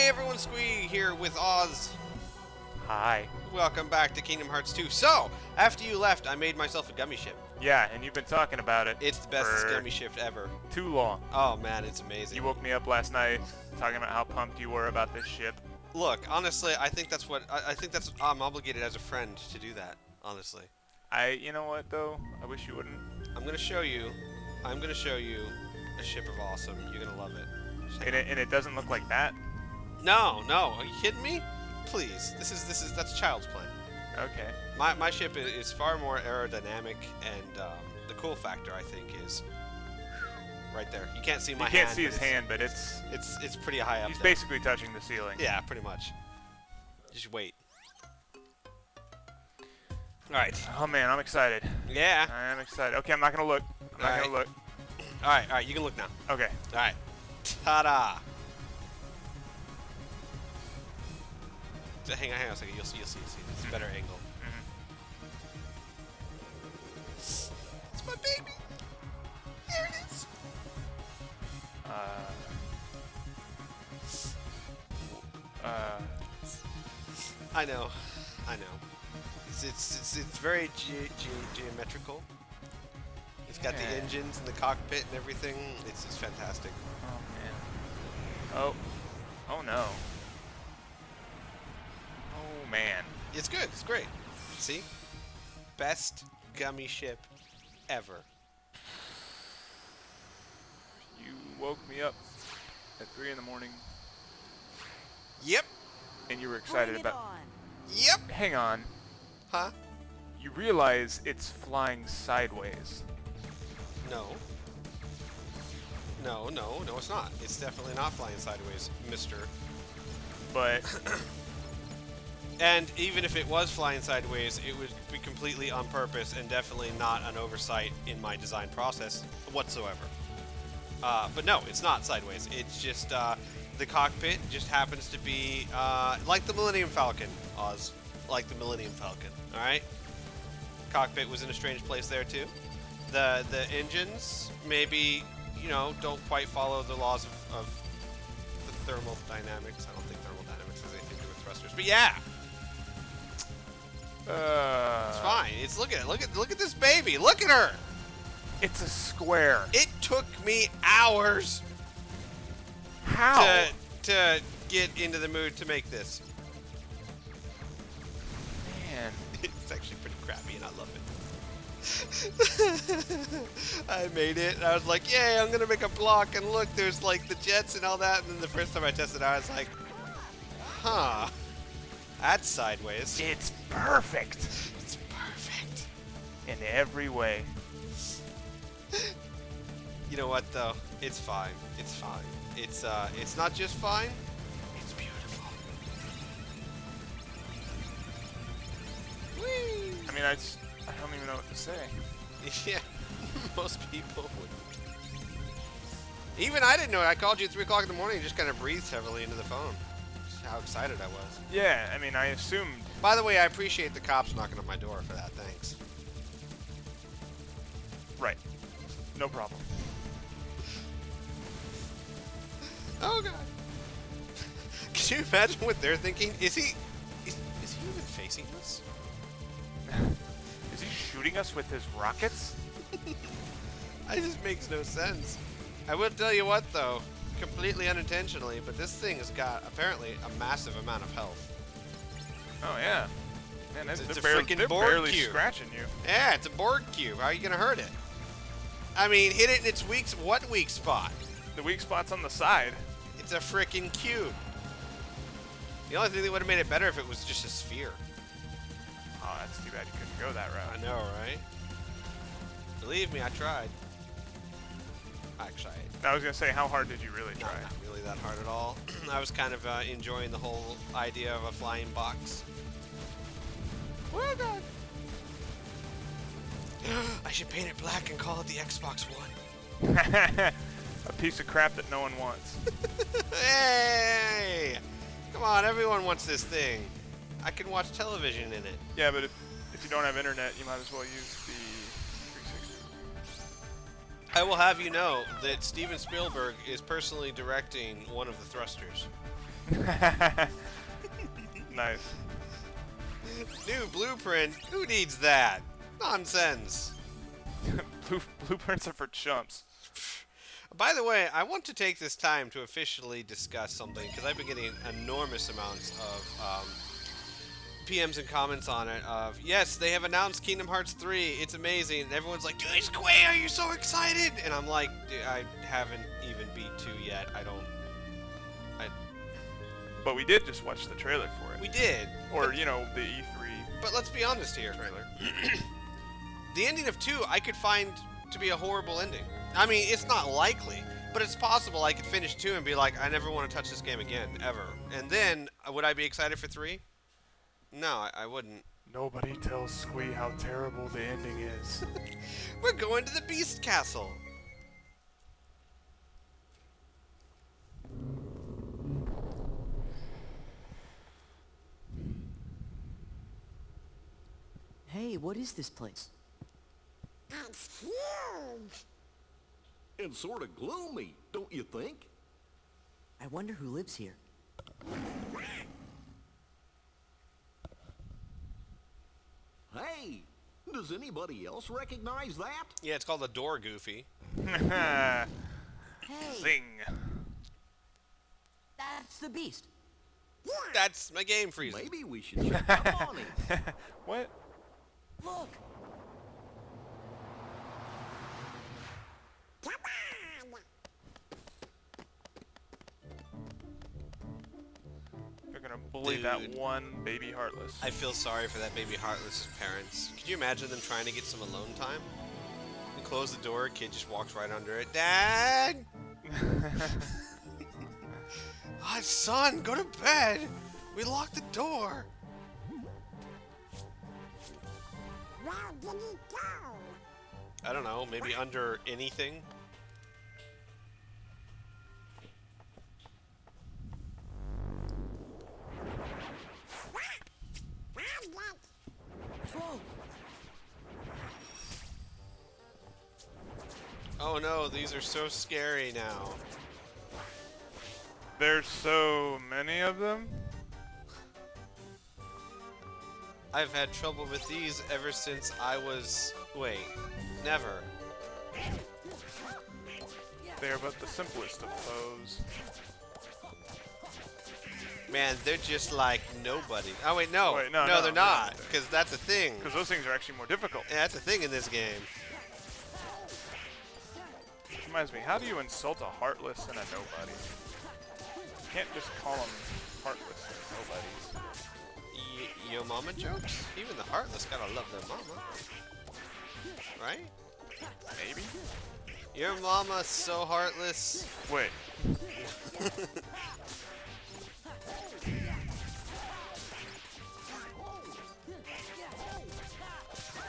everyone, Squee here with Oz. Hi. Welcome back to Kingdom Hearts 2. So, after you left, I made myself a gummy ship. Yeah, and you've been talking about it. It's the bestest gummy ship ever. Too long. Oh man, it's amazing. You woke me up last night talking about how pumped you were about this ship. Look, honestly, I think that's what I think that's I'm obligated as a friend to do that. Honestly. You know what though? I wish you wouldn't. I'm gonna show you a ship of awesome. You're gonna love it. And it doesn't look like that. No, are you kidding me? Please, that's child's play. Okay. My ship is far more aerodynamic, and the cool factor I think is right there. You can't see my hand. You can't see his hand, but it's pretty high up. He's there. basically touching the ceiling. Yeah, pretty much. Just wait. All right. Oh man, I'm excited. Yeah. I'm excited. Okay, I'm not gonna look. I'm not gonna look. All right. You can look now. Okay. All right. Ta-da! Hang on a second. You'll see. It's a better angle. It's my baby. There it is. I know. It's very geometrical. It's got the engines and the cockpit and everything. It's fantastic. Oh man. Oh no. Oh man. It's good. It's great. See? Best gummy ship ever. You woke me up at 3 in the morning. Yep. And you were excited about. Yep. Hang on. Huh? You realize it's flying sideways. No, it's not. It's definitely not flying sideways, mister. But... And even if it was flying sideways, it would be completely on purpose and definitely not an oversight in my design process whatsoever. But no, it's not sideways. It's just, the cockpit just happens to be, like the Millennium Falcon, Oz. Like the Millennium Falcon, alright? Cockpit was in a strange place there, too. The engines maybe, don't quite follow the laws of the thermodynamics. I don't think thermodynamics has anything to do with thrusters, but yeah, it's fine. Look at this baby. Look at her. It's a square. It took me hours. How? To get into the mood to make this. Man, it's actually pretty crappy, and I love it. I made it, and I was like, yay, I'm gonna make a block, and look, there's like the jets and all that, and then the first time I tested it out, I was like, huh, that's sideways. it's perfect. It's perfect. In every way. You know what, though? It's fine. It's fine. It's not just fine, it's beautiful. Whee! I mean, I don't even know what to say. Yeah, most people wouldn't. Even I didn't know it. I called you at 3 o'clock in the morning and just kind of breathed heavily into the phone. Just how excited I was. Yeah, I mean, I assumed... By the way, I appreciate the cops knocking on my door for that. Thanks. Right. No problem. Oh, God. Can you imagine what they're thinking? Is he even facing us? Is he shooting us with his rockets? It just makes no sense. I will tell you what, though, completely unintentionally, but this thing has got, apparently, a massive amount of health. Oh, yeah. Man, It's a they're freaking Borg barely cube. scratching you. Yeah, it's a Borg cube. How are you going to hurt it? I mean, hit it in its weak spot? The weak spot's on the side. It's a freaking cube. The only thing that would have made it better if it was just a sphere. Oh, that's too bad you couldn't go that route. I know, right? Believe me, I tried. Actually, I was going to say, how hard did you really try? Not really that hard at all. I was kind of enjoying the whole idea of a flying box. Oh, God. I should paint it black and call it the Xbox One. A piece of crap that no one wants. Hey! Come on, everyone wants this thing. I can watch television in it. Yeah, but if you don't have internet, you might as well use the 360. I will have you know that Steven Spielberg is personally directing one of the thrusters. Nice. New blueprint? Who needs that? Nonsense. Blueprints are for chumps. By the way, I want to take this time to officially discuss something, because I've been getting enormous amounts of PMs and comments on it of, yes, they have announced Kingdom Hearts 3, it's amazing, and everyone's like, dude, Squee, are you so excited? And I'm like, dude, I haven't even beat 2 yet, But we did just watch the trailer for it. We did. Or, you know, the E3 But let's be honest here. trailer. The ending of 2 I could find to be a horrible ending. I mean, it's not likely, but it's possible I could finish 2 and be like, I never want to touch this game again, ever. And then, would I be excited for 3? No, I wouldn't. Nobody tells Squee how terrible the ending is. We're going to the Beast Castle. Hey, what is this place? It's huge. And sort of gloomy, don't you think? I wonder who lives here. Hey, does anybody else recognize that? Yeah, it's called the door, Goofy. Hey, Zing. that's the beast. That's my game freezing. Maybe we should check up on him. What? Look, You're gonna bully that Dude. one baby Heartless. I feel sorry for that baby Heartless's parents. Could you imagine them trying to get some alone time? You close the door, kid just walks right under it. Dad! Ah, son, go to bed! We locked the door! Where did he go? I don't know, maybe under anything? whoa, Oh no, these are so scary now. There's so many of them. I've had trouble with these ever since I was... Wait, never. They are but the simplest of foes. Man, they're just like nobody. Oh wait, no. Wait, no, they're no, not, no. because that's a thing. Because those things are actually more difficult. Yeah, that's a thing in this game. Which reminds me, how do you insult a Heartless and a nobody? You can't just call them Heartless and nobodies. Yo mama jokes? Even the Heartless gotta love their mama. Right? Maybe? Your mama's so heartless. Wait.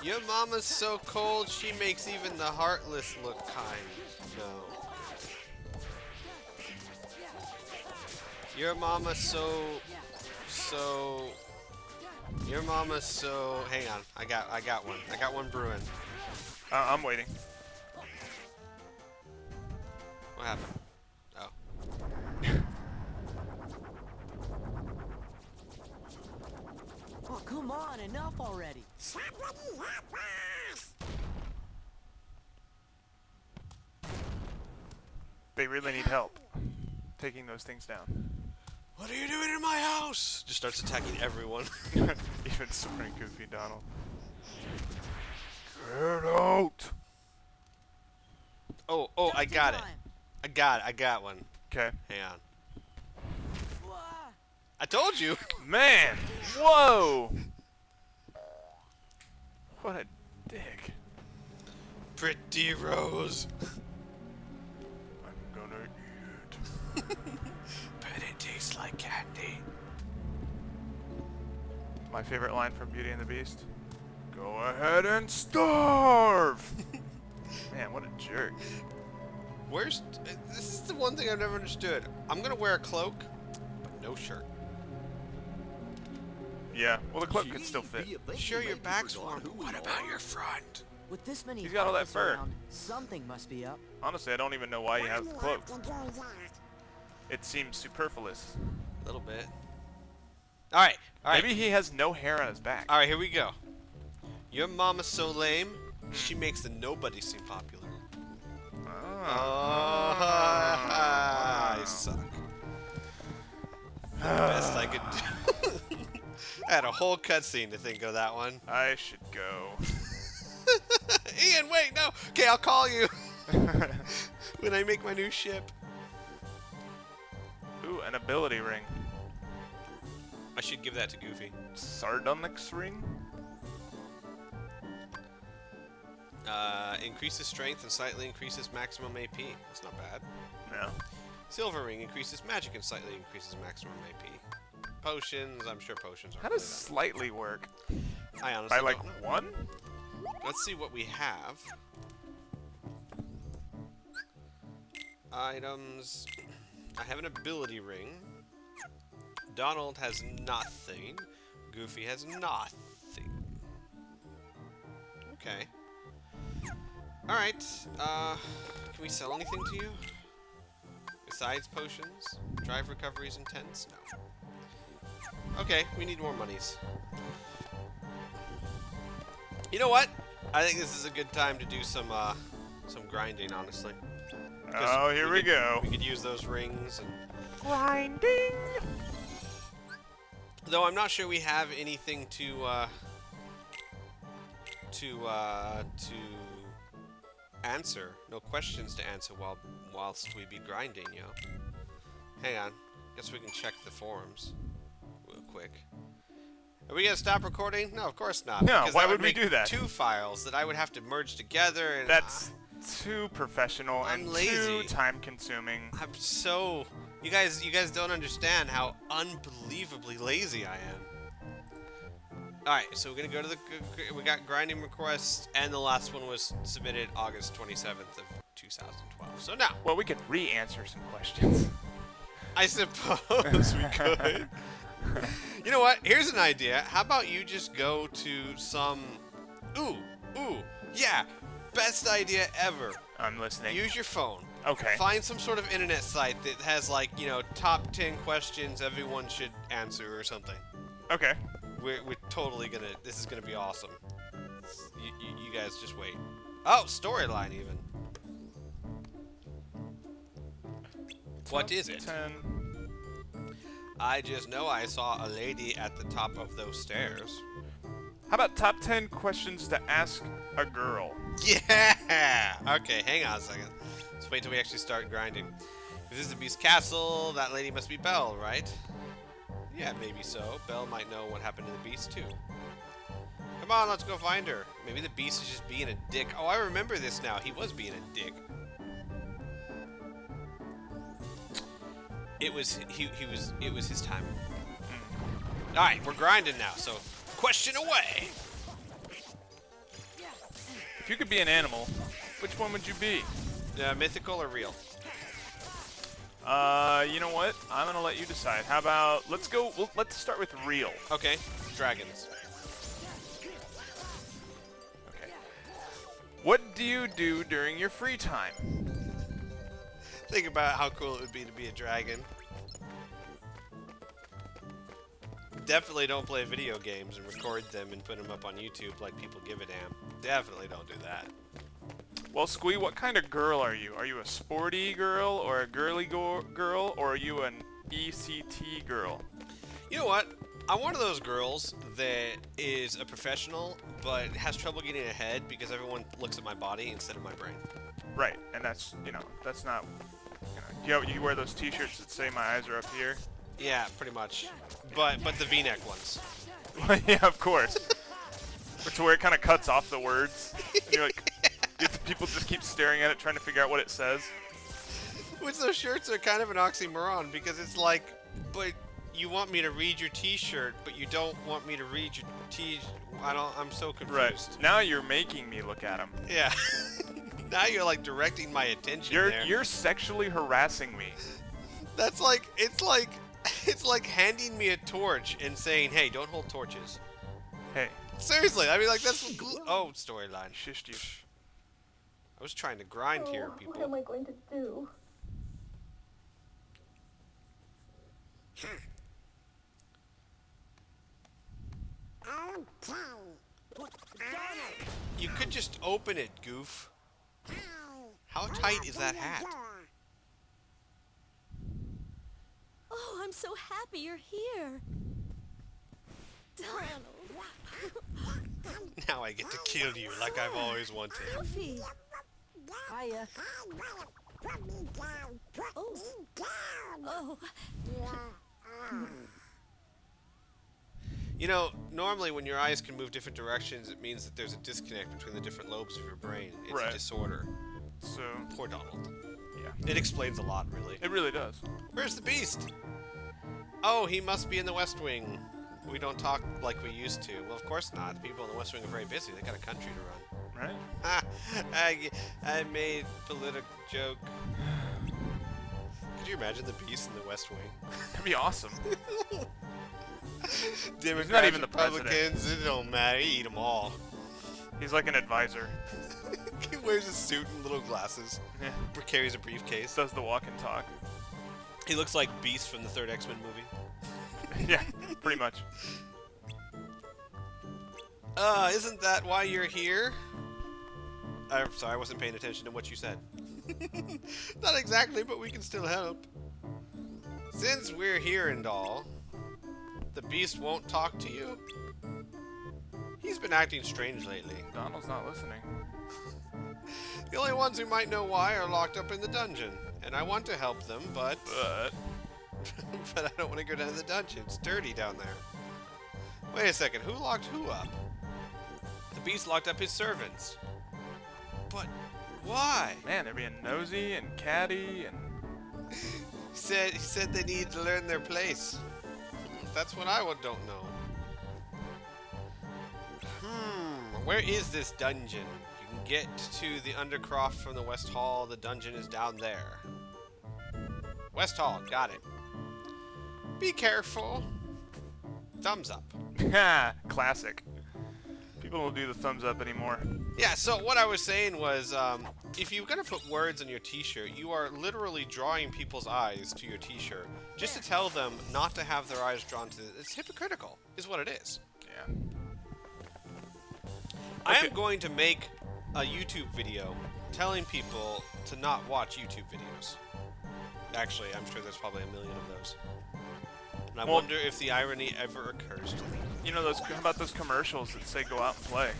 Your mama's so cold, she makes even the Heartless look kind. No. Your mama's so... Your mama's so... Hang on, I got one. I got one brewing. I'm waiting. What happened? Oh. oh, come on, enough already. Somebody help us! They really need help taking those things down. What are you doing in my house? Just starts attacking everyone. Even sorry, Goofy Donald. Get out! Oh, I Just in got it. time. I got one. Okay. Hang on. Wah. I told you. Man! Whoa! What a dick. Pretty Rose. I'm gonna eat it. But it tastes like candy. My favorite line from Beauty and the Beast. Go ahead and starve! Man, what a jerk. This is the one thing I've never understood. I'm gonna wear a cloak, but no shirt. Yeah, well the cloak could still fit. Do you think Sure, you your maybe back's forgot warm, who but we what about are? your front? With this many He's got all that Heartless fur. around, something must be up. Honestly, I don't even know why he has the cloak. It seems superfluous. A little bit. All right. All right. Maybe he has no hair on his back. All right. Here we go. Your mama's so lame. She makes the nobody seem popular. Oh, I suck. The best I could do. I had a whole cutscene to think of that one. I should go. Ian, wait, no. Okay, I'll call you when I make my new ship. Ooh, an ability ring. I should give that to Goofy. Sardonyx ring? Increases strength and slightly increases maximum AP. That's not bad. No. Silver ring increases magic and slightly increases maximum AP. Potions, I'm sure potions are. How does slightly work? I honestly By like don't know. 1? Let's see what we have. Items. I have an ability ring. Donald has nothing. Goofy has nothing. Okay. Alright. Can we sell anything to you? Besides potions? Drive recoveries and tents? No. Okay, we need more monies. You know what? I think this is a good time to do some grinding, honestly. Oh, here we go. We could use those rings and Grinding! though I'm not sure we have anything to answer. No questions to answer whilst we be grinding, yo. Hang on. Guess we can check the forums real quick. Are we gonna stop recording? No, of course not. No, because why that would we make do that? 2 files that I would have to merge together. And That's too professional I'm and lazy. too time-consuming. I'm so. You guys don't understand how unbelievably lazy I am. All right, so we're gonna go to the. We got grinding requests, and the last one was submitted August 27th of 2012. So now, Well, we could re-answer some questions. I suppose we could. You know what? Here's an idea. How about you just go to some. Ooh, yeah, best idea ever. I'm listening. Use your phone. Okay. Find some sort of internet site that has like, top 10 questions everyone should answer or something. Okay. We're totally gonna. This is gonna be awesome. You guys just wait. Oh, storyline even. What is it? 10. I just know I saw a lady at the top of those stairs. How about top 10 questions to ask a girl? Yeah! Okay, hang on a second. Let's wait till we actually start grinding. If this is the Beast's castle, that lady must be Belle, right? Yeah, maybe so. Belle might know what happened to the Beast, too. Come on, let's go find her. Maybe the Beast is just being a dick. Oh, I remember this now. He was being a dick. It was his time. Alright, we're grinding now, so question away! If you could be an animal, which one would you be? Mythical or real? You know what? I'm gonna let you decide. How about let's start with real. Okay, dragons. Okay. What do you do during your free time? Think about how cool it would be to be a dragon. Definitely don't play video games and record them and put them up on YouTube like people give a damn. Definitely don't do that. Well, Squee, what kind of girl are you? Are you a sporty girl or a girly girl or are you an ECT girl? You know what? I'm one of those girls that is a professional but has trouble getting ahead because everyone looks at my body instead of my brain. Right, and that's not. You wear those T-shirts that say "My eyes are up here." Yeah, pretty much. But the V-neck ones. Yeah, of course. It's where it kind of cuts off the words. And you're like, people just keep staring at it, trying to figure out what it says. Which those shirts are kind of an oxymoron because it's like, but you want me to read your T-shirt, but you don't want me to read your I'm so confused. Right. Now you're making me look at them. Yeah. Now you're like directing my attention there. You're sexually harassing me. That's like it's like handing me a torch and saying, "Hey, don't hold torches." Hey. Seriously, I mean like that's oh, storyline. Shush you. I was trying to grind here, people. What am I going to do? You could just open it, goof. How tight is that hat? Oh, I'm so happy you're here. Donald. Now I get to kill you like I've always wanted. Goofy. Hiya. Oh. Oh. You know, normally when your eyes can move different directions, it means that there's a disconnect between the different lobes of your brain. It's Right. a disorder. So, Poor Donald. yeah. It explains a lot, really. It really does. Where's the beast? Oh, he must be in the West Wing. We don't talk like we used to. Well, of course not. The people in the West Wing are very busy. They got a country to run. Right? Ha! I made political joke. Could you imagine the beast in the West Wing? That'd be awesome. Democrats, not even the Republicans, it don't matter. He eat them all. He's like an advisor. He wears a suit and little glasses. Yeah. Carries a briefcase. Does the walk and talk. He looks like Beast from the third X-Men movie. Yeah, pretty much. Isn't that why you're here? I'm sorry, I wasn't paying attention to what you said. Not exactly, but we can still help. Since we're here and all, the Beast won't talk to you? He's been acting strange lately. Donald's not listening. The only ones who might know why are locked up in the dungeon. And I want to help them, but... but I don't want to go down to the dungeon. It's dirty down there. Wait a second, who locked who up? The Beast locked up his servants. But why? Man, they're being nosy and catty and... He said they need to learn their place. That's what I don't know. Where is this dungeon? You can get to the Undercroft from the West Hall. The dungeon is down there. West Hall, got it. Be careful. Thumbs up. Classic. People don't do the thumbs up anymore. Yeah, so what I was saying was, if you're going to put words on your t-shirt, you are literally drawing people's eyes to your t-shirt just to tell them not to have their eyes drawn to it. It's hypocritical, is what it is. Yeah. I am going to make a YouTube video telling people to not watch YouTube videos. Actually, I'm sure there's probably 1 million of those. And I Well- wonder if the irony ever occurs to them. You know, how about those commercials that say go out and play?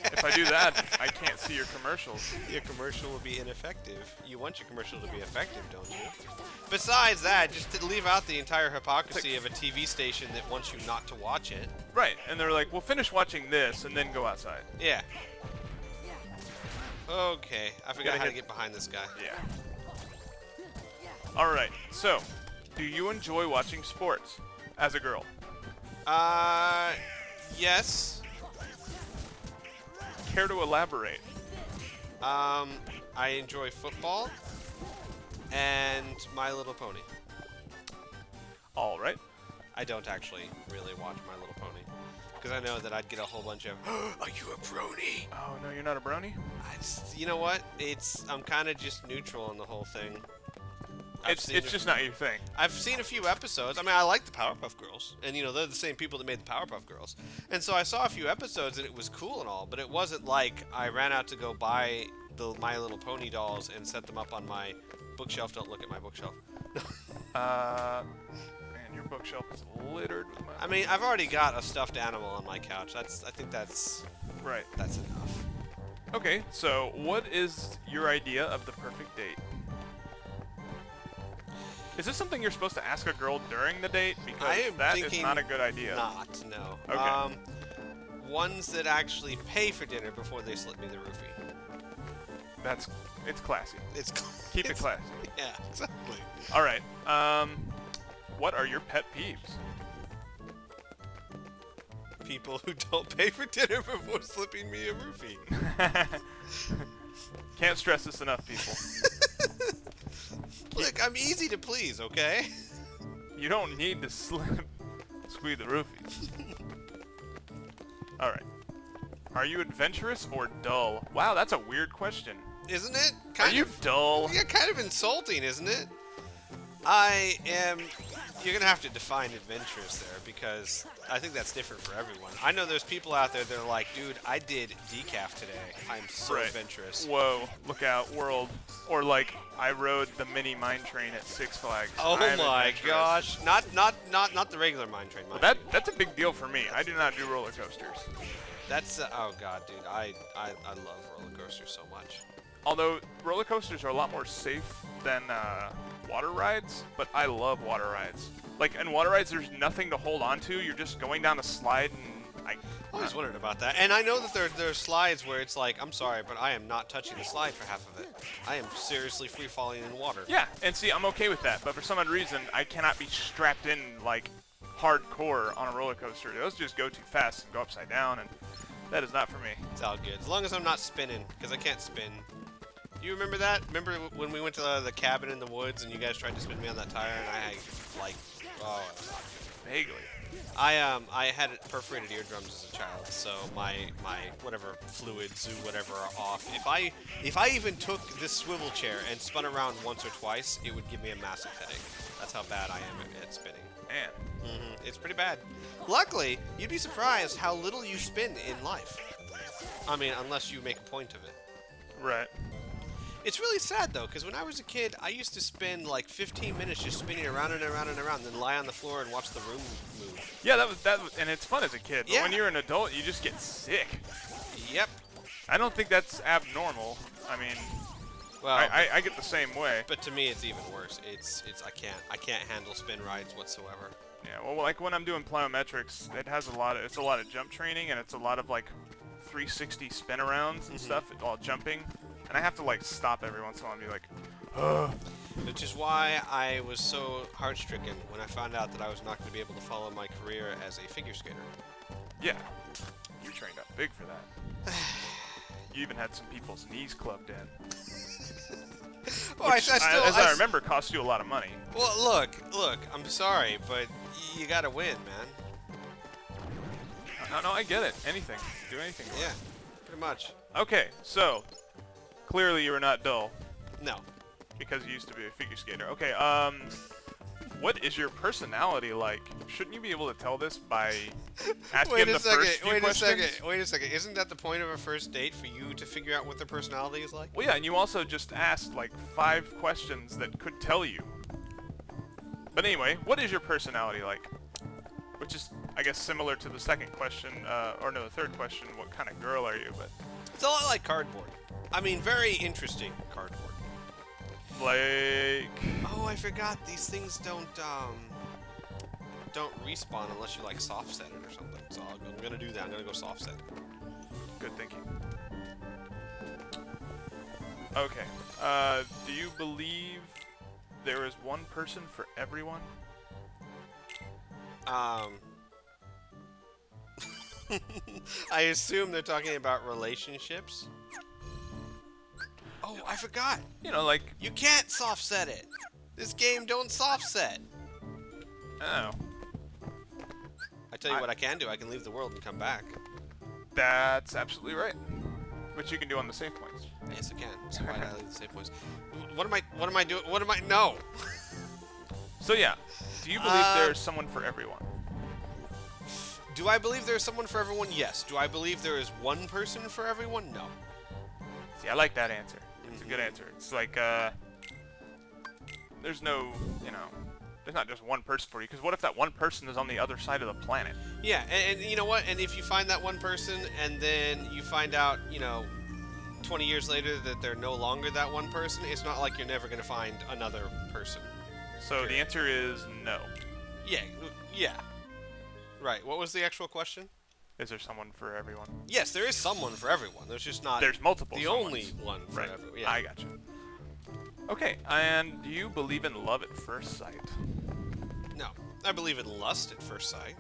If I do that, I can't see your commercials. Your commercial will be ineffective. You want your commercial to be effective, don't you? Besides that, just to leave out the entire hypocrisy of a TV station that wants you not to watch it. Right, and they're like, well, finish watching this and then go outside. Yeah. Okay, I forgot Gotta how to hit- get behind this guy. Yeah. Alright, so, do you enjoy watching sports as a girl? Yes. Care to elaborate? I enjoy football and My Little Pony. Alright. I don't actually really watch My Little Pony because I know that I'd get a whole bunch of, are you a brony? Oh, no, you're not a brony? You know what? I'm kind of just neutral on the whole thing. It's just not your thing. I've seen a few episodes. I mean, I like the Powerpuff Girls, and you know they're the same people that made the Powerpuff Girls, and so I saw a few episodes, and it was cool and all, but it wasn't like I ran out to go buy the My Little Pony dolls and set them up on my bookshelf. Don't look at my bookshelf. Man, your bookshelf is littered with my... I mean, I've already got a stuffed animal on my couch. I think that's Right. enough. Okay, so what is your idea of the perfect date? Is this something you're supposed to ask a girl during the date? Because I am that is thinking not a good idea. Not, no. Okay. Ones that actually pay for dinner before they slip me the roofie. It's classy. It's Keep it classy. Yeah, exactly. All right. What are your pet peeves? People who don't pay for dinner before slipping me a roofie. Can't stress this enough, people. Look, I'm easy to please, okay? You don't need to squeeze the roofies. All right. Are you adventurous or dull? Wow, that's a weird question. Isn't it? Are you dull? Yeah, kind of insulting, isn't it? I am. You're gonna have to define adventurous there because I think that's different for everyone. I know there's people out there that are like, dude, I did decaf today. I'm so Right. adventurous. Whoa, look out, world. Or like, I rode the mini mine train at Six Flags. Oh I'm my adventurous. gosh! Not the regular mine train. Well, that's a big deal for me. I do not do roller coasters. That's oh god, dude. I love roller coasters so much. Although roller coasters are a lot more safe than water rides, but I love water rides. Like in water rides, there's nothing to hold on to. You're just going down a slide, and I always wondered about that. And I know that there are slides where it's like, I'm sorry, but I am not touching the slide for half of it. I am seriously free falling in water. yeah. And see, I'm okay with that. But for some odd reason, I cannot be strapped in like hardcore on a roller coaster. Those just go too fast and go upside down, and that is not for me. It's all good as long as I'm not spinning, because I can't spin. You remember that? Remember when we went to the cabin in the woods and you guys tried to spin me on that tire and I like, oh, it was not good. Vaguely. I had perforated eardrums as a child, so my whatever fluids or whatever are off. If I even took this swivel chair and spun around once or twice, it would give me a massive headache. That's how bad I am at spinning. Man. It's pretty bad. Luckily, you'd be surprised how little you spin in life. I mean, unless you make a point of it. Right. It's really sad though, because when I was a kid, I used to spend like 15 minutes just spinning around and around and around, then lie on the floor and watch the room move. Yeah, that was, and it's fun as a kid. But Yeah. when you're an adult, you just get sick. Yep. I don't think that's abnormal. I mean, Well, I get the same way. but to me, it's even worse. It's I can't handle spin rides whatsoever. Yeah, well, like when I'm doing plyometrics, it's a lot of jump training, and it's a lot of like 360 spin arounds and stuff, all jumping, and I have to like stop every once in a while and be like, ugh. Which is why I was so heart-stricken when I found out that I was not going to be able to follow my career as a figure skater. Yeah, you trained up big for that. You even had some people's knees clubbed in. Well, Which, as I remember, cost you a lot of money. Well, look, I'm sorry, but you gotta win, man. No, I get it. Anything. Do anything. Yeah, pretty much. Okay, so clearly you were not dull No. because you used to be a figure skater. Okay, what is your personality like? Shouldn't you be able to tell this by asking the first few questions? Wait a second. Isn't that the point of a first date, for you to figure out what their personality is like? Well, yeah, and you also just asked like 5 questions that could tell you. But anyway, what is your personality like? Which is, I guess, similar to the second question, or no, the third question, what kind of girl are you? But It's a lot like cardboard. I mean, very interesting cardboard. like, Oh, I forgot. These things don't respawn unless you like soft set it or something. So I'm gonna do that. I'm gonna go soft set. good thinking. Okay, do you believe there is one person for everyone? I assume they're talking about relationships. Oh, I forgot. You know, like, You can't soft set it. This game don't soft set. oh, I tell you what I can do. I can leave the world and come back. that's absolutely right. Which you can do on the save points. Yes, I can. So why did I leave the save points? What am I doing? What am I? No. So yeah, do you believe there's someone for everyone? Do I believe there is someone for everyone? Yes. Do I believe there is one person for everyone? No. See, I like that answer. It's a good answer. It's like, there's no, there's not just one person for you. Because what if that one person is on the other side of the planet? Yeah, and you know what? And if you find that one person, and then you find out, 20 years later that they're no longer that one person, it's not like you're never going to find another person. So the answer is no. Yeah. Right. What was the actual question? Is there someone for everyone? Yes, there is someone for everyone. There's just not There's multiple. the someones. only one for Right. everyone. Yeah. I gotcha. Okay, and do you believe in love at first sight? No. I believe in lust at first sight.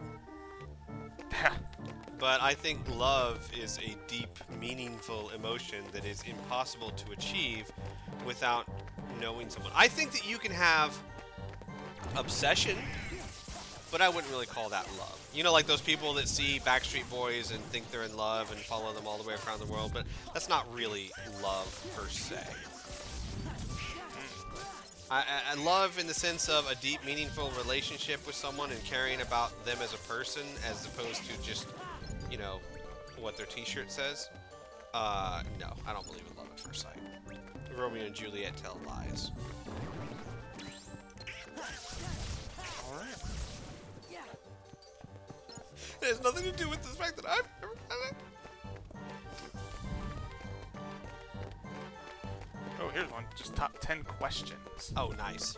But I think love is a deep, meaningful emotion that is impossible to achieve without knowing someone. I think that you can have obsession, but I wouldn't really call that love. You know, like those people that see Backstreet Boys and think they're in love and follow them all the way around the world, but that's not really love per se. I love in the sense of a deep, meaningful relationship with someone and caring about them as a person, as opposed to just, you know, what their T-shirt says. No, I don't believe in love at first sight. Romeo and Juliet tell lies. All right. It has nothing to do with the fact that I've never done it. Oh, here's one. Just top 10 questions. Oh, nice.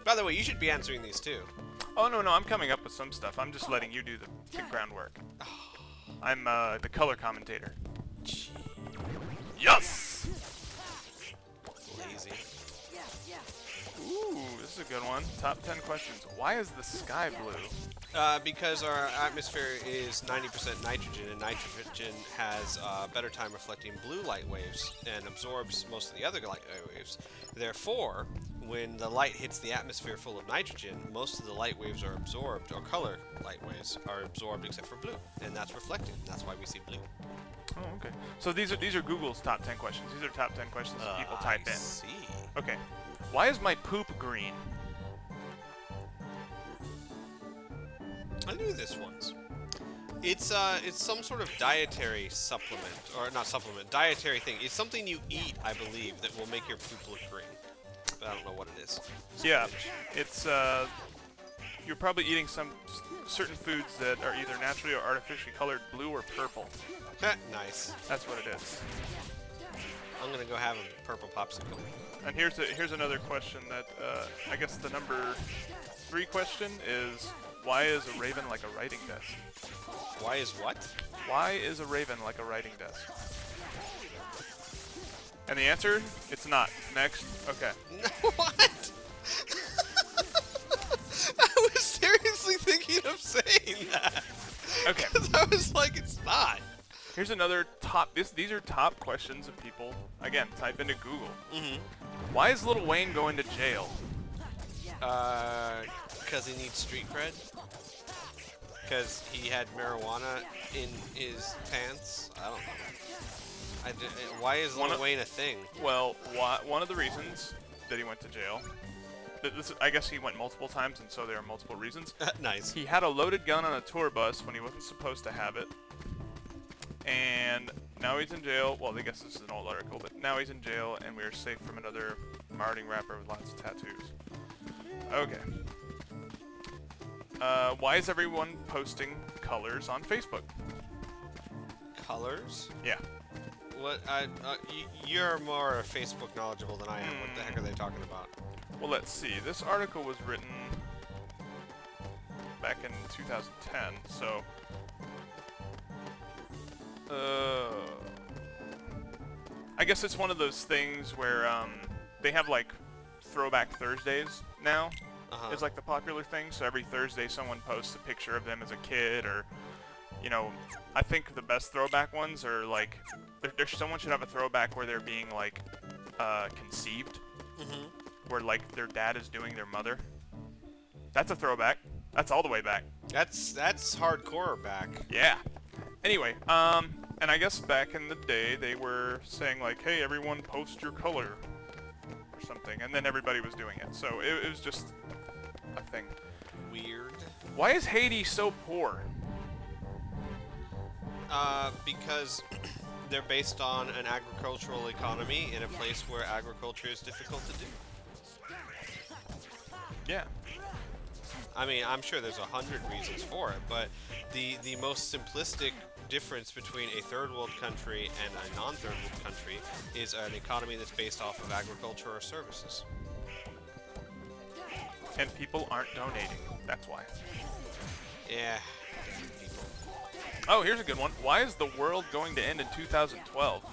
By the way, you should be answering these too. Oh, no, I'm coming up with some stuff. I'm just letting you do the groundwork. I'm the color commentator. Yes! Lazy. Ooh, this is a good one. Top 10 questions. Why is the sky blue? Because our atmosphere is 90% nitrogen, and nitrogen has a better time reflecting blue light waves and absorbs most of the other light waves. Therefore, when the light hits the atmosphere full of nitrogen, most of the light waves are absorbed, or color light waves are absorbed except for blue, and that's reflected. And that's why we see blue. Oh, okay. So these are Google's top 10 questions. These are top 10 questions that people type I in. see. Okay. Why is my poop green? I knew this once. It's some sort of dietary supplement, or not supplement, dietary thing. It's something you eat, I believe, that will make your poop look green. But I don't know what it is. Yeah, it's you're probably eating some certain foods that are either naturally or artificially colored blue or purple. Nice. That's what it is. I'm gonna go have a purple popsicle. And here's another question that I guess the number 3 question is, why is a raven like a writing desk? Why is what? Why is a raven like a writing desk? And the answer, it's not. Next. Okay. No, what? I was seriously thinking of saying that. Okay. 'Cause I was like, it's not. Here's another top. These are top questions of people. Again, type into Google. Why is Lil Wayne going to jail? Because he needs street cred? Because he had marijuana in his pants? I don't know. Why is Lil Wayne a thing? Well, one of the reasons that he went to jail, I guess he went multiple times, and so there are multiple reasons. Nice. He had a loaded gun on a tour bus when he wasn't supposed to have it. And now he's in jail. Well, I guess this is an old article, but now he's in jail, and we are safe from another martyring rapper with lots of tattoos. Okay. Why is everyone posting colors on Facebook? Colors? Yeah. What? You're more Facebook knowledgeable than I am. What the heck are they talking about? Well, let's see. This article was written back in 2010, so... I guess it's one of those things where they have like Throwback Thursdays now. It's like the popular thing. So every Thursday someone posts a picture of them as a kid, or you know, I think the best throwback ones are like someone should have a throwback where they're being like conceived, where like their dad is doing their mother. That's a throwback. That's all the way back. That's hardcore back. Yeah. Anyway, and I guess back in the day they were saying like, hey, everyone post your color or something, and then everybody was doing it. So it was just a thing. Weird. Why is Haiti so poor? Because they're based on an agricultural economy in a place where agriculture is difficult to do. Yeah. I mean, I'm sure there's 100 reasons for it, but the most simplistic difference between a third world country and a non-third world country is an economy that's based off of agriculture or services. And people aren't donating. That's why. Yeah. Oh, here's a good one. Why is the world going to end in 2012?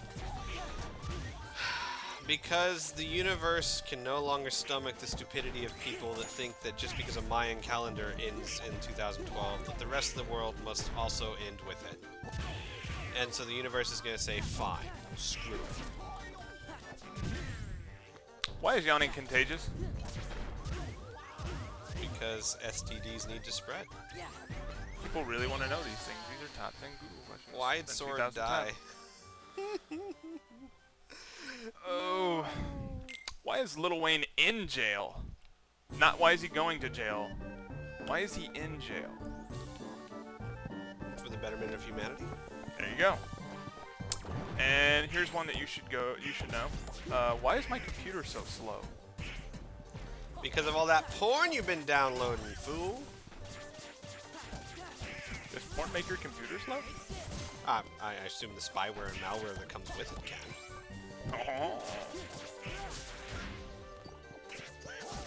Because the universe can no longer stomach the stupidity of people that think that just because a Mayan calendar ends in 2012, that the rest of the world must also end with it. And so the universe is going to say, fine, screw it. Why is yawning contagious? Because STDs need to spread. People really want to know these things. These are top 10 Google questions. Why'd since sword 2010. die? Oh. Why is Lil Wayne in jail? Not why is he going to jail. Why is he in jail? For the betterment of humanity. There you go. And here's one that you should know. Why is my computer so slow? Because of all that porn you've been downloading, fool. Does porn make your computer slow? I assume the spyware and malware that comes with it can. Oh.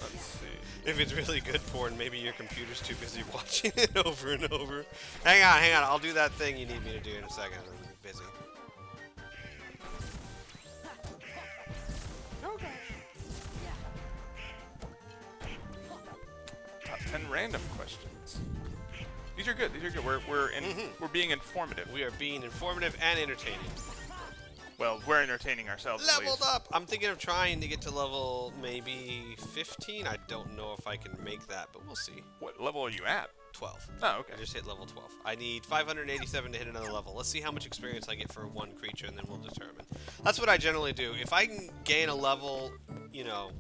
Let's see. If it's really good porn, maybe your computer's too busy watching it over and over. Hang on. I'll do that thing you need me to do in a second. I'm busy. Okay. Top 10 random questions. These are good. We're being informative. We are being informative and entertaining. Well, we're entertaining ourselves. at Leveled least. up! I'm thinking of trying to get to level maybe 15. I don't know if I can make that, but we'll see. What level are you at? 12. Oh, okay. I just hit level 12. I need 587 to hit another level. Let's see how much experience I get for one creature, and then we'll determine. That's what I generally do. If I can gain a level, you know,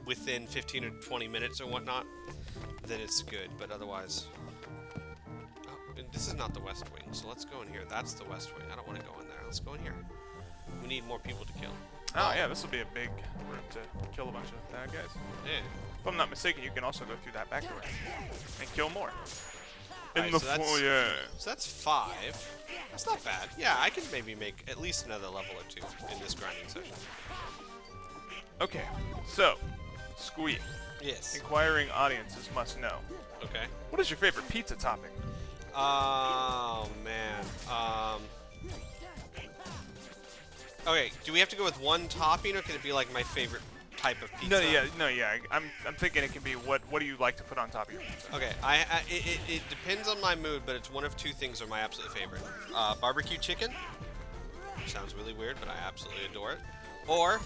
within 15 or 20 minutes or whatnot, then it's good. But otherwise, oh, this is not the West Wing, so let's go in here. That's the West Wing. I don't want to go in there. Let's go in here. We need more people to kill. Oh yeah, this will be a big room to kill a bunch of bad guys. Yeah. If I'm not mistaken, you can also go through that back door and kill more. Alright, In the so that's- foyer. So that's 5. That's not bad. Yeah, I can maybe make at least another level or 2 in this grinding session. Okay, so Squee. Yes. Inquiring audiences must know. Okay. What is your favorite pizza topping? Oh man. Okay. Do we have to go with one topping, or can it be like my favorite type of pizza? No, yeah. I'm thinking it can be what do you like to put on top of your pizza? Okay. It depends on my mood, but it's one of 2 things are my absolute favorite. Barbecue chicken. Sounds really weird, but I absolutely adore it. Or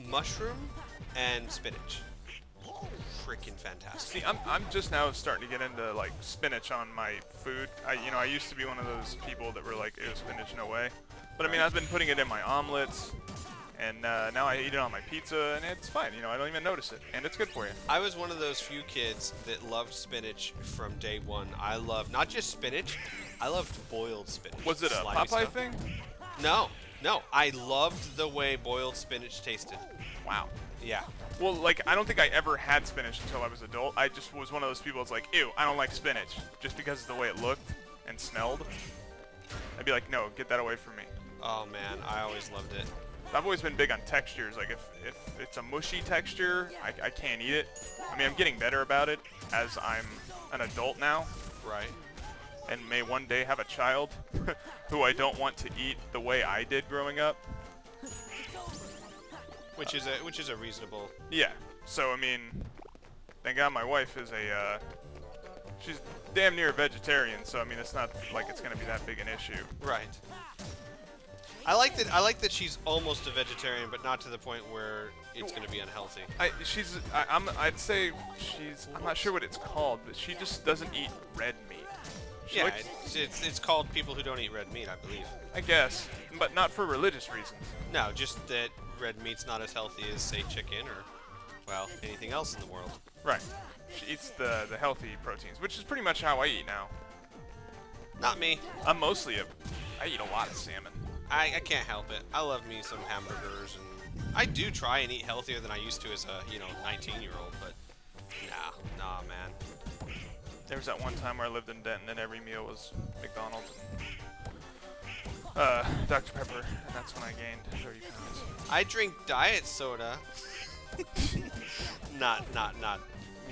mushroom and spinach. Freaking fantastic. See, I'm just now starting to get into like spinach on my food. I used to be one of those people that were like, ew, spinach, no way. But I mean, I've been putting it in my omelets, and now I eat it on my pizza, and it's fine. I don't even notice it, and it's good for you. I was one of those few kids that loved spinach from day one. I loved not just spinach, I loved boiled spinach. Was it a slimy Popeye stuff. thing? No. I loved the way boiled spinach tasted. Wow. Yeah. Well, like, I don't think I ever had spinach until I was adult. I just was one of those people that's like, ew, I don't like spinach, just because of the way it looked and smelled. I'd be like, no, get that away from me. Oh man, I always loved it. I've always been big on textures. Like, if it's a mushy texture, I can't eat it. I mean, I'm getting better about it as I'm an adult now, Right. and may one day have a child who I don't want to eat the way I did growing up. Which is a reasonable. Yeah. So I mean, thank God my wife is she's damn near a vegetarian. So I mean, it's not like it's gonna be that big an issue. Right. I like that she's almost a vegetarian, but not to the point where it's going to be unhealthy. I'd say I'm not sure what it's called, but she just doesn't eat red meat. She Yeah, likes- it's called people who don't eat red meat, I believe. I guess, but not for religious reasons. No, just that red meat's not as healthy as, say, chicken or, well, anything else in the world. Right. She eats the healthy proteins, which is pretty much how I eat now. Not me. I eat a lot of salmon. I can't help it. I love me some hamburgers, and I do try and eat healthier than I used to as a 19-year-old, but nah, man. There was that one time where I lived in Denton and every meal was McDonald's and Dr. Pepper, and that's when I gained 30 pounds. I drink diet soda. not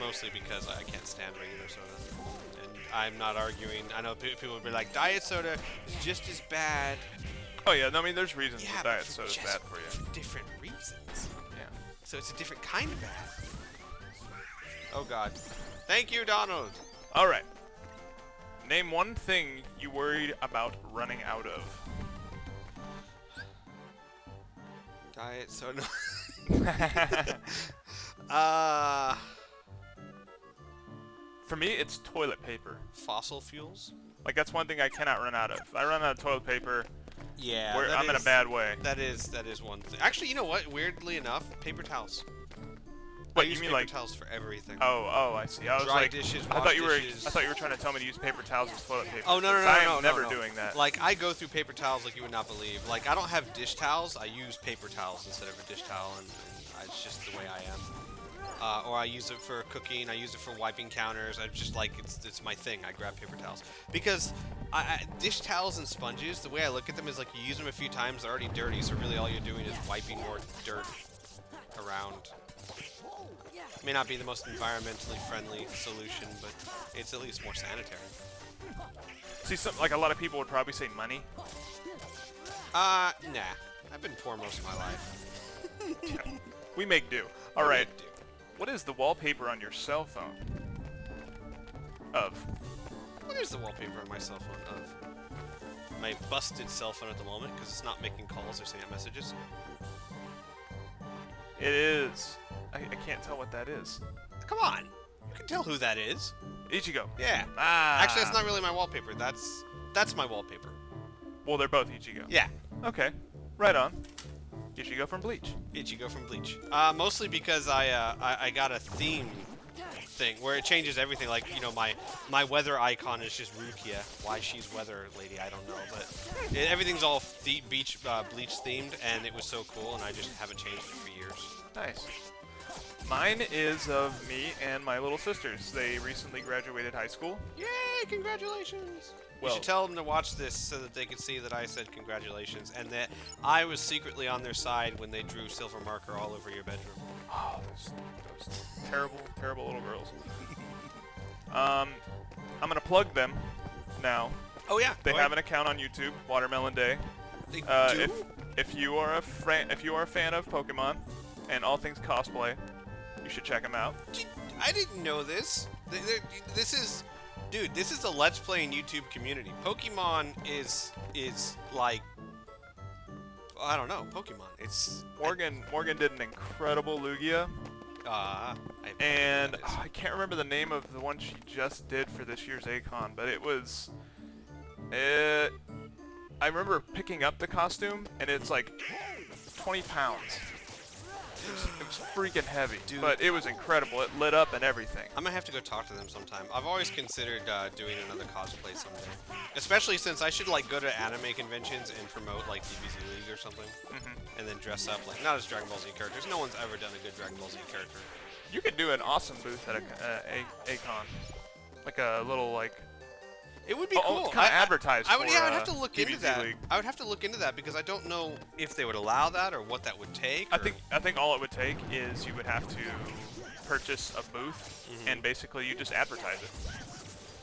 mostly because I can't stand regular soda. And I'm not arguing. I know people would be like, diet soda is just as bad. Oh yeah, no, I mean there's reasons Yeah, that but diet for soda's just bad for you. for different reasons. Yeah. So it's a different kind of bad. Oh God. Thank you, Donald. All right. Name one thing you worried about running out of. Diet soda. For me, it's toilet paper. Fossil fuels. Like that's one thing I cannot run out of. If I run out of toilet paper, Yeah, Where I'm in a bad way. That is one thing. Actually, you know what? Weirdly enough, paper towels. What, I use you mean paper like towels for everything. Oh, I see. I was Dry like, dishes, I wash thought you dishes. were trying to tell me to use paper towels as toilet paper. Oh no, 'cause no, I no, am no, never no. doing that. Like I go through paper towels like you would not believe. Like I don't have dish towels. I use paper towels instead of a dish towel, and it's just the way I am. Or I use it for cooking. I use it for wiping counters. I'm just like it's my thing. I grab paper towels because dish towels and sponges. The way I look at them is like you use them a few times, they're already dirty. So really, all you're doing is wiping more dirt around. May not be the most environmentally friendly solution, but it's at least more sanitary. See, like a lot of people would probably say money. Nah. I've been poor most of my life. We make do. All right. Make do. What is the wallpaper on your cell phone? What is the wallpaper on my cell phone of? My busted cell phone at the moment because it's not making calls or sending messages. It is. I can't tell what that is. Come on, you can tell who that is. Ichigo. Yeah. Ah. Actually, that's not really my wallpaper. That's my wallpaper. Well, they're both Ichigo. Yeah. Okay. Right on. Ichigo from Bleach. Ichigo from Bleach. Mostly because I got a theme thing where it changes everything. Like, you know, my weather icon is just Rukia. Why she's weather lady, I don't know. But everything's all Bleach themed, and it was so cool, and I just haven't changed it for years. Nice. Mine is of me and my little sisters. They recently graduated high school. Yay! Congratulations! You Well- should tell them to watch this so that they can see that I said congratulations and that I was secretly on their side when they drew silver marker all over your bedroom. Oh, those terrible, terrible little girls. I'm gonna plug them now. Oh yeah, They go have an ahead. account on YouTube, Watermelon Day. They If do? if you are a fan of Pokemon and all things cosplay, you should check them out. I didn't know this. This is, dude. This is a Let's Play in YouTube community. Pokemon is like, I don't know, Pokemon. It's Morgan did an incredible Lugia, and I can't remember the name of the one she just did for this year's Acon, but it was. I remember picking up the costume, and it's like 20 pounds. It was freaking heavy, Dude. but it was incredible. It lit up and everything. I'm gonna have to go talk to them sometime. I've always considered doing another cosplay someday, especially since I should like go to anime conventions and promote like DBZ League or something, and then dress up like not as Dragon Ball Z characters. No one's ever done a good Dragon Ball Z character. You could do an awesome booth at a Acon, like a little like. It would be cool. Kind of advertised. I would, yeah, I would for, have to look DBZ into that. League. I would have to look into that because I don't know if they would allow that or what that would take. I think all it would take is you would have to purchase a booth and basically you just advertise it.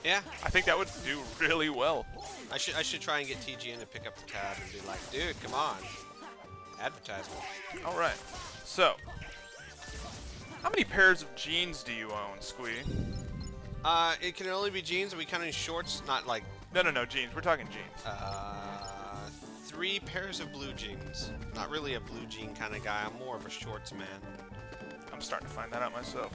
Yeah, I think that would do really well. I should try and get TGN to pick up the tab and be like, dude, come on, advertisement. All right. So, how many pairs of jeans do you own, Squee? It can only be jeans. Are we counting shorts? Not like No, jeans. We're talking jeans. 3 pairs of blue jeans. Not really a blue jean kind of guy. I'm more of a shorts man. I'm starting to find that out myself.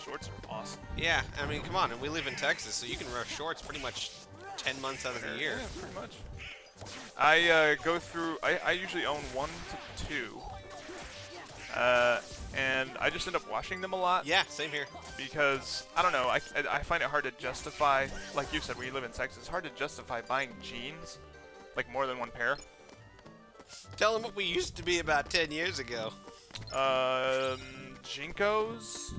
Shorts are awesome. Yeah, I mean, come on, and we live in Texas, so you can wear shorts pretty much 10 months out of the year. Yeah, pretty much. I go through. I usually own 1 to 2. And I just end up washing them a lot. Yeah, same here. Because, I don't know, I find it hard to justify, like you said, when you live in Texas, it's hard to justify buying jeans, like more than 1 pair. Tell them what we used to be about 10 years ago. Jinkos?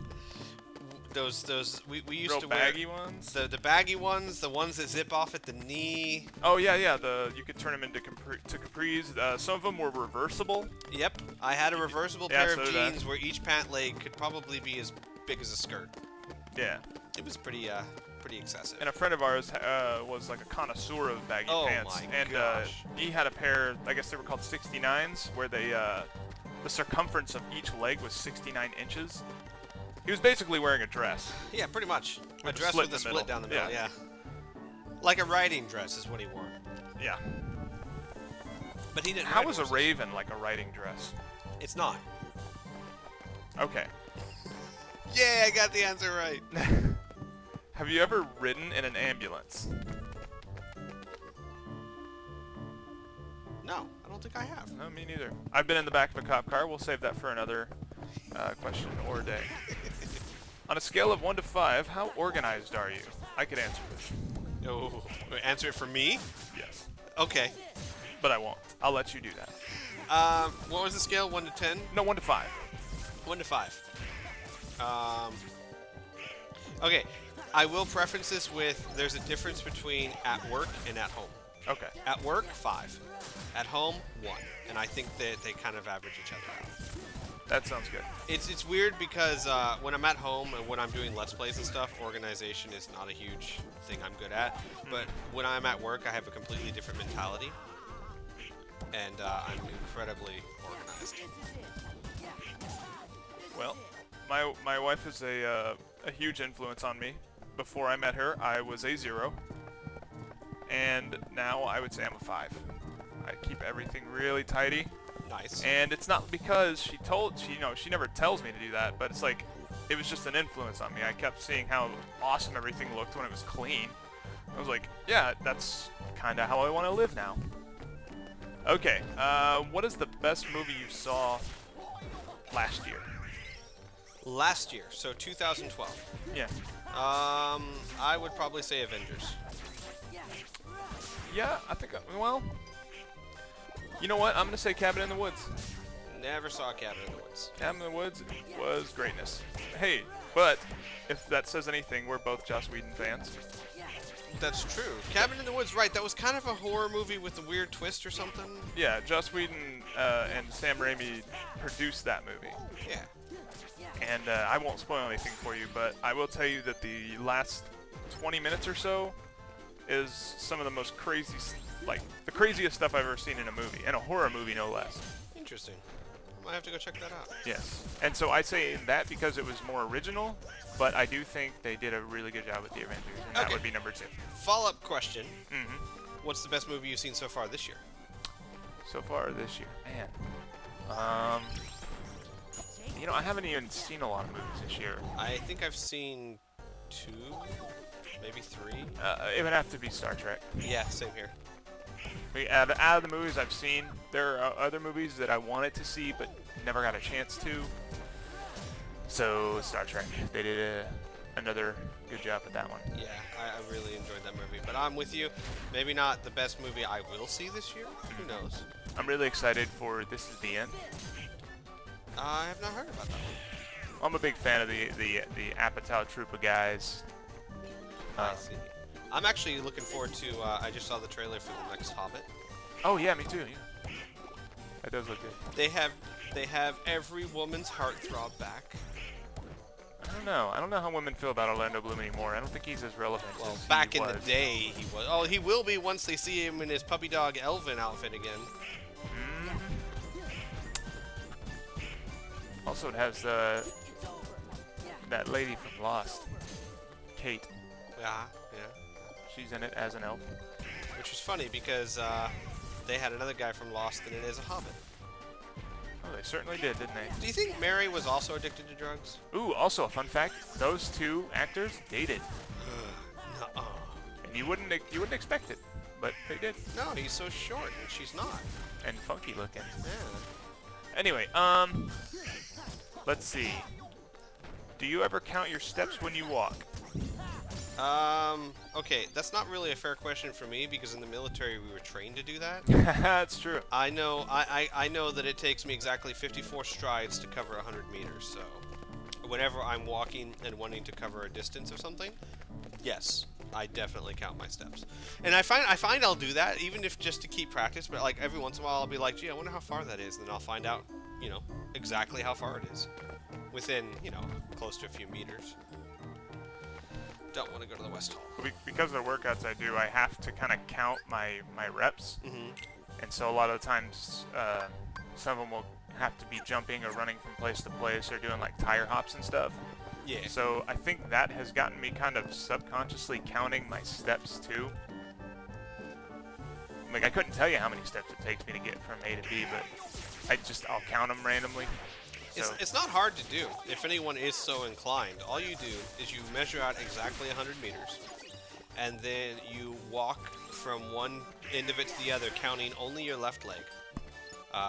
We used Real to baggy wear ones? the baggy ones, the ones that zip off at the knee. Oh, yeah, you could turn them into capris. Some of them were reversible. Yep, I had a reversible Yeah, pair so of did I. jeans where each pant leg could probably be as big as a skirt. Yeah. It was pretty excessive. And a friend of ours was like a connoisseur of baggy Oh pants. my And gosh. he had a pair, I guess they were called 69s, where they the circumference of each leg was 69 inches. He was basically wearing a dress. Yeah, pretty much. A With a dress slit with a in the split middle. down the middle, Yeah. yeah. Like a riding dress is what he wore. Yeah. But he didn't How ride was a horses. raven like a riding dress? It's not. Okay. Yeah, I got the answer right. Have you ever ridden in an ambulance? No, I don't think I have. No, me neither. I've been in the back of a cop car. We'll save that for another question or day. On a scale of 1 to 5, how organized are you? I could answer this. Oh, answer it for me? Yes. Okay. But I won't. I'll let you do that. What was the scale? 1 to 10? No, 1 to 5. 1 to 5. Okay. I will preference this with there's a difference between at work and at home. Okay. At work, 5. At home, 1. And I think that they kind of average each other out. That sounds good. It's weird because when I'm at home and when I'm doing Let's Plays and stuff, organization is not a huge thing I'm good at. But when I'm at work, I have a completely different mentality. And I'm incredibly organized. Well, my wife is a huge influence on me. Before I met her, I was a 0. And now I would say I'm a 5. I keep everything really tidy. Nice. And it's not because she never tells me to do that, but it's like, it was just an influence on me. I kept seeing how awesome everything looked when it was clean. I was like, yeah, that's kind of how I want to live now. Okay, what is the best movie you saw last year? Last year, so 2012. Yeah. I would probably say Avengers. Yeah, I think, well, you know what? I'm going to say Cabin in the Woods. Never saw Cabin in the Woods. Cabin in the Woods was greatness. Hey, but if that says anything, we're both Joss Whedon fans. That's true. Cabin in the Woods, right. That was kind of a horror movie with a weird twist or something. Yeah, Joss Whedon and Sam Raimi produced that movie. Yeah. And I won't spoil anything for you, but I will tell you that the last 20 minutes or so is some of the most crazy, like, the craziest stuff I've ever seen in a movie, and a horror movie no less. Interesting. I might have to go check that out. Yes. And so I say that because it was more original, but I do think they did a really good job with the Avengers, and that would be number 2. Follow-up question. Mm-hmm. What's the best movie you've seen so far this year? So far this year, man. You know, I haven't even seen a lot of movies this year. I think I've seen 2, maybe 3. It would have to be Star Trek. Yeah, same here. Out of the movies I've seen, there are other movies that I wanted to see but never got a chance to. So Star Trek, they did another good job with that one. Yeah, I really enjoyed that movie. But I'm with you. Maybe not the best movie I will see this year. Who knows? I'm really excited for This Is the End. I have not heard about that one. I'm a big fan of the Apatow troupe of guys. I see. I'm actually looking forward to. I just saw the trailer for the next Hobbit. Oh yeah, me too. Yeah. That does look good. They have every woman's heartthrob back. I don't know how women feel about Orlando Bloom anymore. I don't think he's as relevant Well, as back he in was. the day, he was. Oh, he will be once they see him in his puppy dog Elvin outfit again. Also, it has that lady from Lost, Kate. Yeah. She's in it as an elf. Which is funny because they had another guy from Lost in it as a Hobbit. Oh, they certainly did, didn't they? Do you think Mary was also addicted to drugs? Ooh, also a fun fact: those two actors dated, Nuh-uh. and you wouldn't expect it, but they did. No, he's so short and she's not. And funky looking. Yeah. Anyway, let's see. Do you ever count your steps when you walk? Okay, that's not really a fair question for me because in the military we were trained to do that. That's true. I know that it takes me exactly 54 strides to cover 100 meters, so whenever I'm walking and wanting to cover a distance of something, yes, I definitely count my steps. And I find I'll do that even if just to keep practice, but like every once in a while I'll be like, gee, I wonder how far that is, and then I'll find out, exactly how far it is. Within, close to a few meters. Don't want to go to the West Hall. Because of the workouts I do, I have to kind of count my reps. Mm-hmm. And so a lot of the times, some of them will have to be jumping or running from place to place or doing like tire hops and stuff. Yeah. So I think that has gotten me kind of subconsciously counting my steps too. Like I couldn't tell you how many steps it takes me to get from A to B, but I'll count them randomly. So. It's not hard to do. If anyone is so inclined, all you do is you measure out exactly 100 meters, and then you walk from one end of it to the other, counting only your left leg.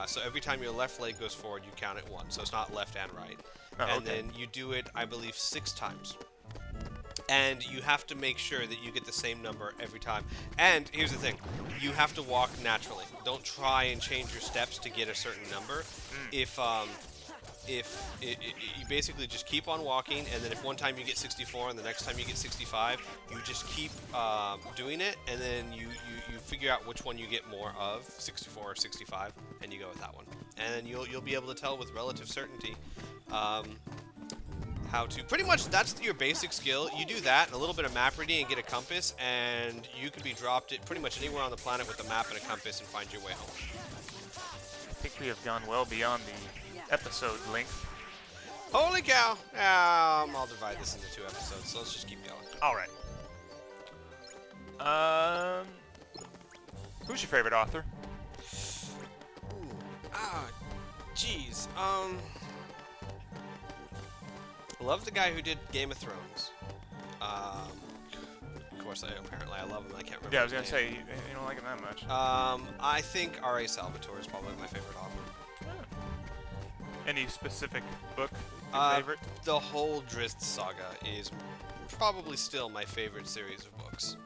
So every time your left leg goes forward, you count it once. So it's not left and right. Oh, and okay. then you do it, I believe, 6 times. And you have to make sure that you get the same number every time. And here's the thing. You have to walk naturally. Don't try and change your steps to get a certain number. If you basically just keep on walking, and then if one time you get 64 and the next time you get 65, you just keep doing it, and then you figure out which one you get more of, 64 or 65, and you go with that one. And then you'll be able to tell with relative certainty how to, pretty much that's your basic skill. You do that, a little bit of map reading, and get a compass, and you can be dropped at pretty much anywhere on the planet with a map and a compass and find your way home. I think we have gone well beyond the episode length. Holy cow! I'll divide this into 2 episodes, so let's just keep going. All right. Who's your favorite author? Jeez. Love the guy who did Game of Thrones. Of course, apparently I love him. I can't remember. Yeah, I was his gonna name. say you don't like him that much. I think R.A. Salvatore is probably my favorite author. Any specific book your favorite? The whole Drizzt saga is probably still my favorite series of books.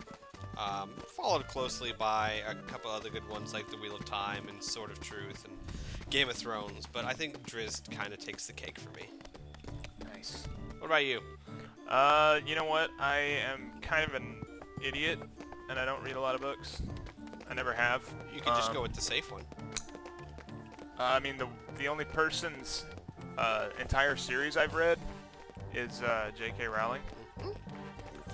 Followed closely by a couple other good ones like The Wheel of Time and Sword of Truth and Game of Thrones, but I think Drizzt kind of takes the cake for me. Nice. What about you? You know what? I am kind of an idiot, and I don't read a lot of books. I never have. You can just go with the safe one. I mean, the only person's entire series I've read is J.K. Rowling.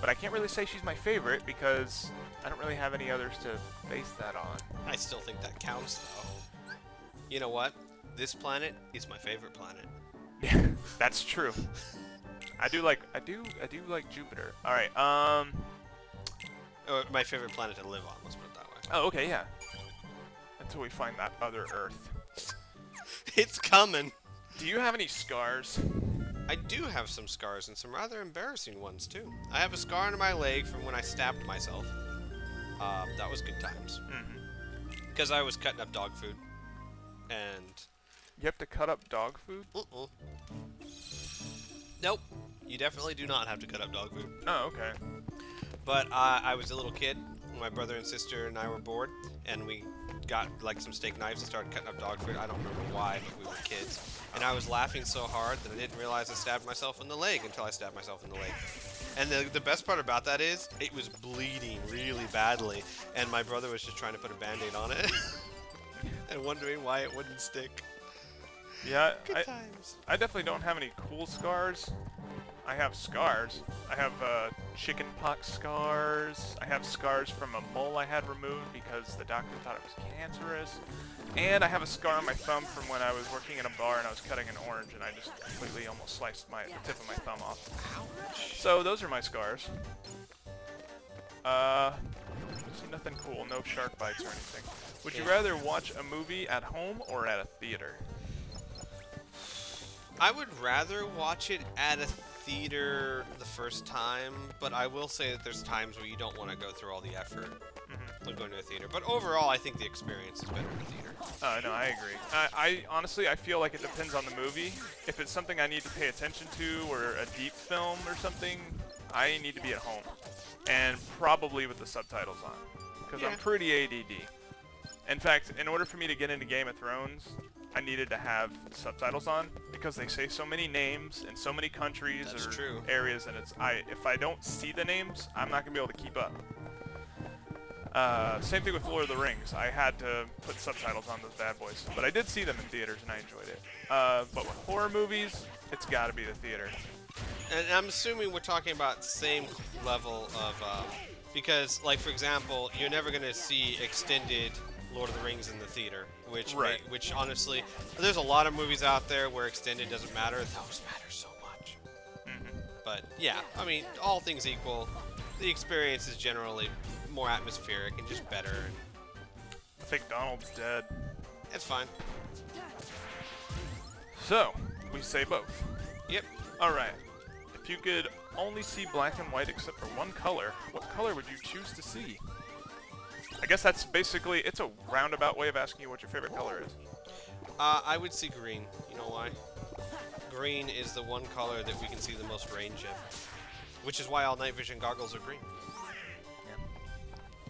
But I can't really say she's my favorite because I don't really have any others to base that on. I still think that counts, though. You know what? This planet is my favorite planet. Yeah, that's true. I do like Jupiter. All right. Or my favorite planet to live on. Let's put it that way. Oh, okay, yeah. Until we find that other Earth. It's coming. Do you have any scars? I do have some scars and some rather embarrassing ones too. I have a scar under my leg from when I stabbed myself. That was good times. Because I was cutting up dog food. And... You have to cut up dog food? Nope. You definitely do not have to cut up dog food. Oh, okay. But I was a little kid. My brother and sister and I were bored. And we got like some steak knives and started cutting up dog food. I don't remember why, but we were kids. And I was laughing so hard that I didn't realize I stabbed myself in the leg until I stabbed myself in the leg. And the best part about that is, it was bleeding really badly. And my brother was just trying to put a Band-Aid on it. And wondering why it wouldn't stick. Yeah, Good times. I definitely don't have any cool scars. I have scars. I have chicken pox scars. I have scars from a mole I had removed because the doctor thought it was cancerous. And I have a scar on my thumb from when I was working in a bar and I was cutting an orange and I just completely almost sliced the tip of my thumb off. Ouch. So those are my scars. See, nothing cool, no shark bites or anything. Would you rather watch a movie at home or at a theater? I would rather watch it at a theater the first time, but I will say that there's times where you don't want to go through all the effort of going to a theater. But overall, I think the experience is better in a theater. No, I agree. I honestly, I feel like it depends on the movie. If it's something I need to pay attention to or a deep film or something, I need to be at home. And probably with the subtitles on, because I'm pretty ADD. In fact, in order for me to get into Game of Thrones, I needed to have subtitles on because they say so many names in so many countries or areas, and if I don't see the names, I'm not gonna be able to keep up. Same thing with Lord of the Rings. I had to put subtitles on those bad boys, but I did see them in theaters and I enjoyed it. But with horror movies, it's got to be the theater. And I'm assuming we're talking about same level of, because, like, for example, you're never gonna see extended Lord of the Rings in the theater, which honestly, there's a lot of movies out there where extended doesn't matter. Those matter so much. But yeah, I mean, all things equal, the experience is generally more atmospheric and just better. I think Donald's dead. It's fine. So we say both. Yep. All right. If you could only see black and white except for one color, what color would you choose to see? I guess that's basically, it's a roundabout way of asking you what your favorite color is. I would see green. You know why? Green is the one color that we can see the most range in, which is why all night vision goggles are green.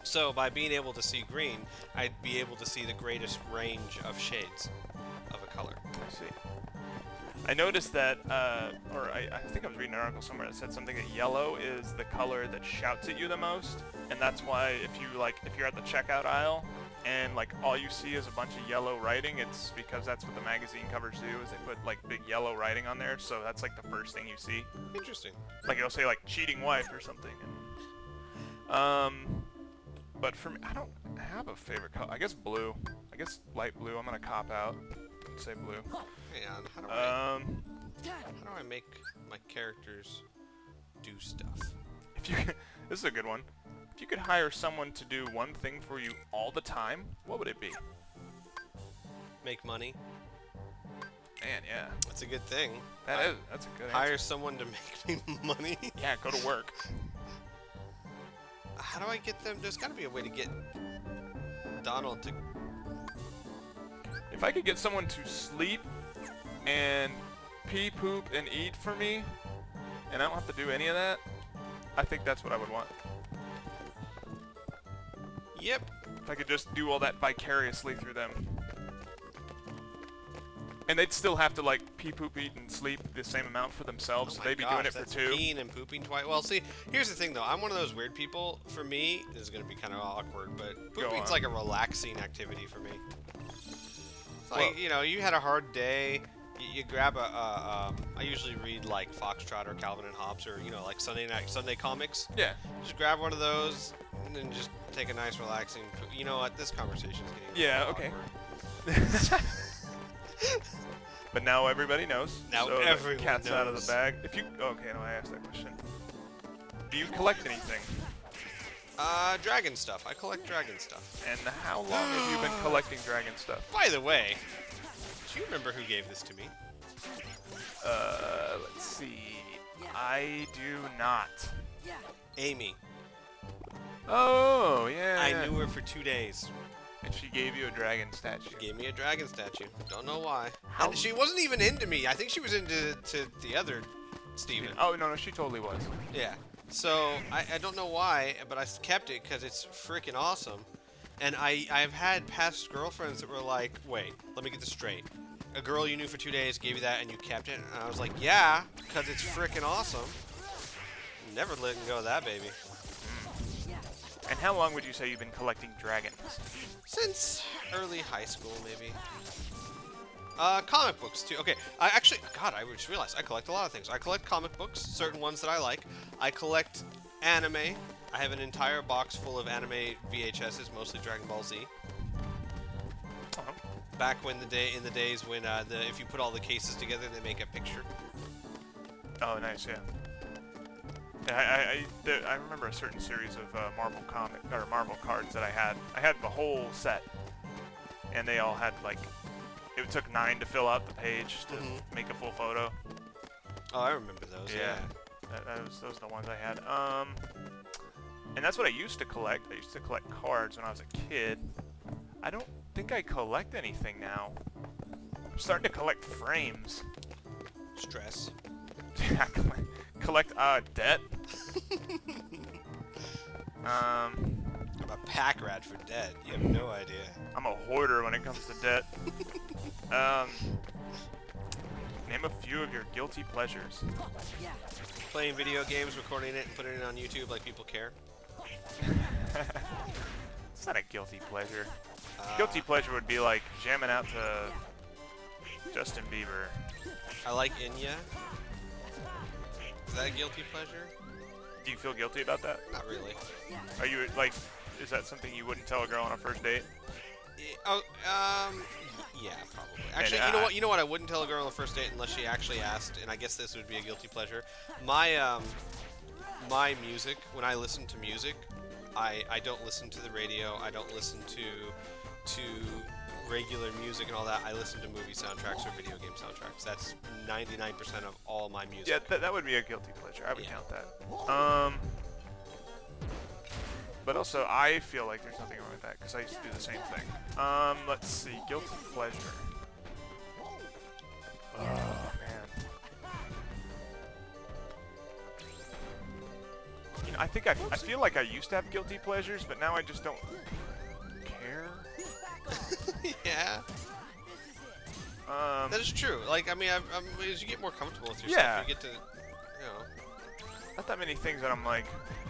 So by being able to see green, I'd be able to see the greatest range of shades of a color. I see. I noticed that, or I think I was reading an article somewhere that said something that yellow is the color that shouts at you the most, and that's why if you're at the checkout aisle and like all you see is a bunch of yellow writing, it's because that's what the magazine covers do, is they put like big yellow writing on there, so that's like the first thing you see. Interesting. Like it'll say like cheating wife or something. But for me, I don't have a favorite color. I guess blue. I guess light blue. I'm gonna cop out and say blue. Hang on, how do I make my characters do stuff? If you, this is a good one. If you could hire someone to do one thing for you all the time, what would it be? Make money. Man, yeah. That's a good thing. That's a good Hire answer. someone to make me money. Yeah, go to work. How do I get them? There's got to be a way to get Donald to... If I could get someone to sleep and pee, poop, and eat for me, and I don't have to do any of that, I think that's what I would want. Yep. If I could just do all that vicariously through them. And they'd still have to like pee, poop, eat, and sleep the same amount for themselves, so Oh my they'd be gosh, doing it for that's two. peeing and pooping twice. Well, see, here's the thing though. I'm one of those weird people. For me, this is gonna be kind of awkward, but pooping's like a relaxing activity for me. It's like, Well, you know, you had a hard day. You grab I usually read like Foxtrot or Calvin and Hobbes or like Sunday comics. Yeah. Just grab one of those and then just take a nice relaxing. You know what? This conversation is getting Yeah, awkward. okay. But now everybody knows. Now so everyone the cat's out of knows. the bag. If you okay, no, I asked that question. Do you collect anything? Dragon stuff. I collect dragon stuff. And how long have you been collecting dragon stuff? By the way, do you remember who gave this to me? Let's see. I do not. Amy. Oh, yeah. I knew her for 2 days. And she gave you a dragon statue. She gave me a dragon statue. Don't know why. And she wasn't even into me. I think she was into the other Steven. Oh, no, she totally was. Yeah. So, I don't know why, but I kept it because it's freaking awesome. And I've had past girlfriends that were like, wait, let me get this straight. A girl you knew for 2 days gave you that and you kept it? And I was like, yeah, because it's freaking awesome. Never letting go of that baby. And how long would you say you've been collecting dragons? Since early high school, maybe. Comic books, too. Okay, I just realized I collect a lot of things. I collect comic books, certain ones that I like. I collect anime. I have an entire box full of anime VHSs, mostly Dragon Ball Z. Back when in the days when if you put all the cases together, they make a picture. Oh, nice, yeah. I remember a certain series of Marvel cards that I had. I had the whole set, and they all had like, it took 9 to fill out the page to make a full photo. Oh, I remember those. Yeah. Those are the ones I had. And that's what I used to collect. I used to collect cards when I was a kid. I don't think I collect anything now. I'm starting to collect frames. Stress. Collect debt. I'm a pack rat for debt. You have no idea. I'm a hoarder when it comes to debt. Name a few of your guilty pleasures. Playing video games, recording it, and putting it on YouTube like people care. It's not a guilty pleasure. Guilty pleasure would be like jamming out to Justin Bieber. I like Inya. Is that a guilty pleasure? Do you feel guilty about that? Not really. Are you like, is that something you wouldn't tell a girl on a first date? Yeah, probably. Actually, you know what? I wouldn't tell a girl on the first date unless she actually asked, and I guess this would be a guilty pleasure. My my music, when I listen to music, I don't listen to the radio. I don't listen to regular music and all that, I listen to movie soundtracks or video game soundtracks. That's 99% of all my music. Yeah, that would be a guilty pleasure. I would Yeah. count that. But also, I feel like there's nothing wrong with that because I used to do the same thing. Let's see, guilty pleasure. Oh man. You know, I think I feel like I used to have guilty pleasures, but now I just don't care. Yeah. That is true. Like, I mean, as you get more comfortable with yourself, Yeah. you get to, you know. Not that many things that I'm like,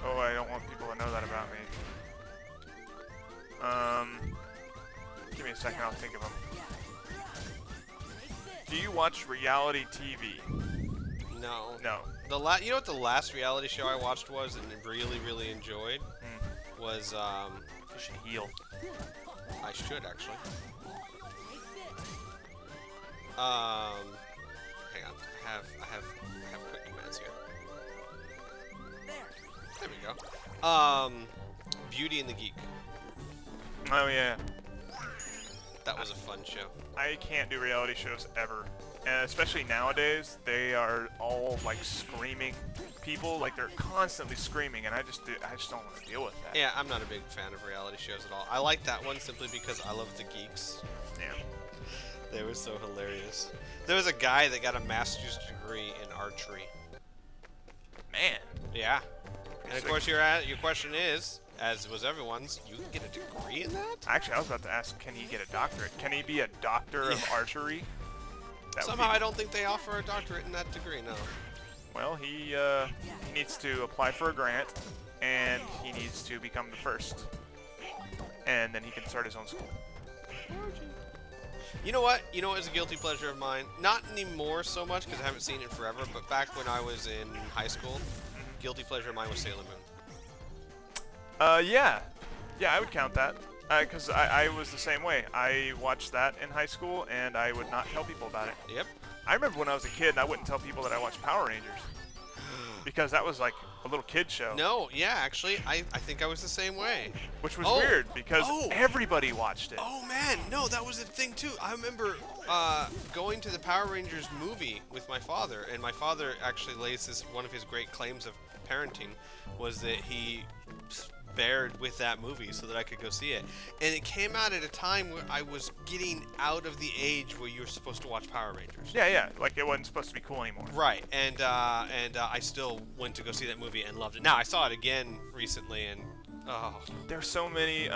oh, I don't want people to know that about me. Give me a second, I'll think of them. Do you watch reality TV? No. No. You know what the last reality show I watched was and really, really enjoyed? Was, You should heal. I should actually. Hang on. I have quick commands here. There we go. Beauty and the Geek. Oh yeah. That was a fun show. I can't do reality shows ever. And especially nowadays, they are all like screaming people, like they're constantly screaming, and I just don't want to deal with that. Yeah, I'm not a big fan of reality shows at all. I like that one simply because I love the geeks. Yeah. They were so hilarious. There was a guy that got a master's degree in archery. Man. Yeah. And of course your question is, as was everyone's, you can get a degree in that? Actually, I was about to ask, can he get a doctorate? Can he be a doctor of archery? That would Somehow be- I don't think they offer a doctorate in that degree, no. Well, he needs to apply for a grant, and he needs to become the first. And then he can start his own school. You know what? You know what is a guilty pleasure of mine? Not anymore so much because I haven't seen it forever, but back when I was in high school, guilty pleasure of mine was Sailor Moon. Yeah. Yeah, I would count that. Because I was the same way. I watched that in high school, and I would not tell people about it. Yep. I remember when I was a kid, and I wouldn't tell people that I watched Power Rangers. Because that was like a little kid show. No, yeah, actually, I think I was the same way. Which was Oh. weird, because Oh. everybody watched it. Oh man, no, that was the thing too. I remember going to the Power Rangers movie with my father, and my father actually lays one of his great claims of parenting was that he bared with that movie so that I could go see it. And it came out at a time where I was getting out of the age where you were supposed to watch Power Rangers. Yeah, like it wasn't supposed to be cool anymore. Right, and I still went to go see that movie and loved it. Now I saw it again recently, and There's so many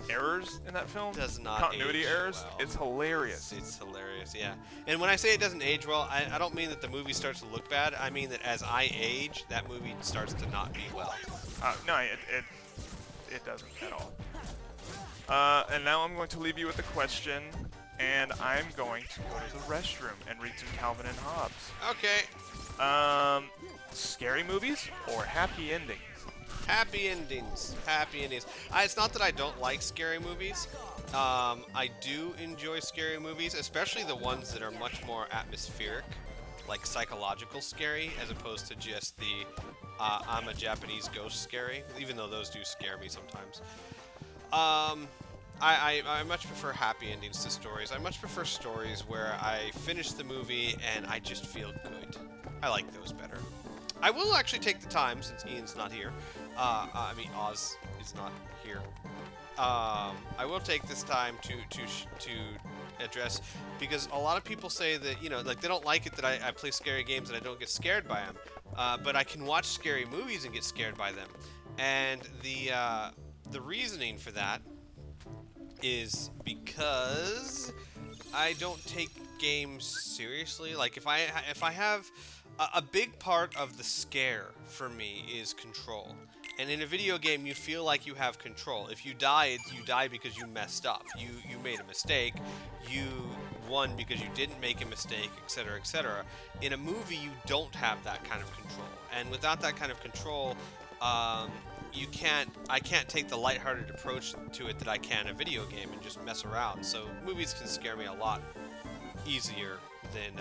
errors in that film. Does not Continuity age errors. well. It's hilarious. it's hilarious, yeah. And when I say it doesn't age well, I don't mean that the movie starts to look bad. I mean that as I age, that movie starts to not be well. No, it doesn't at all. And now I'm going to leave you with a question, and I'm going to go to the restroom and read some Calvin and Hobbes. Okay, Scary movies or happy endings? happy endings. Happy endings. It's not that I don't like scary movies. I do enjoy scary movies, especially the ones that are much more atmospheric, like psychological scary, as opposed to just the I'm a Japanese ghost scary, even though those do scare me sometimes. I much prefer happy endings to stories. I much prefer stories where I finish the movie and I just feel good. I like those better. I will actually take the time, since Ian's not here. Oz is not here. I will take this time to address, because a lot of people say that, like they don't like it that I play scary games and I don't get scared by them. But I can watch scary movies and get scared by them. And the reasoning for that is because I don't take games seriously. Like if I have a big part of the scare for me is control. And in a video game, you feel like you have control. If you die, you die because you messed up. You made a mistake. You won because you didn't make a mistake, etc., etc. In a movie, you don't have that kind of control. And without that kind of control, I can't take the lighthearted approach to it that I can in a video game and just mess around. So movies can scare me a lot easier than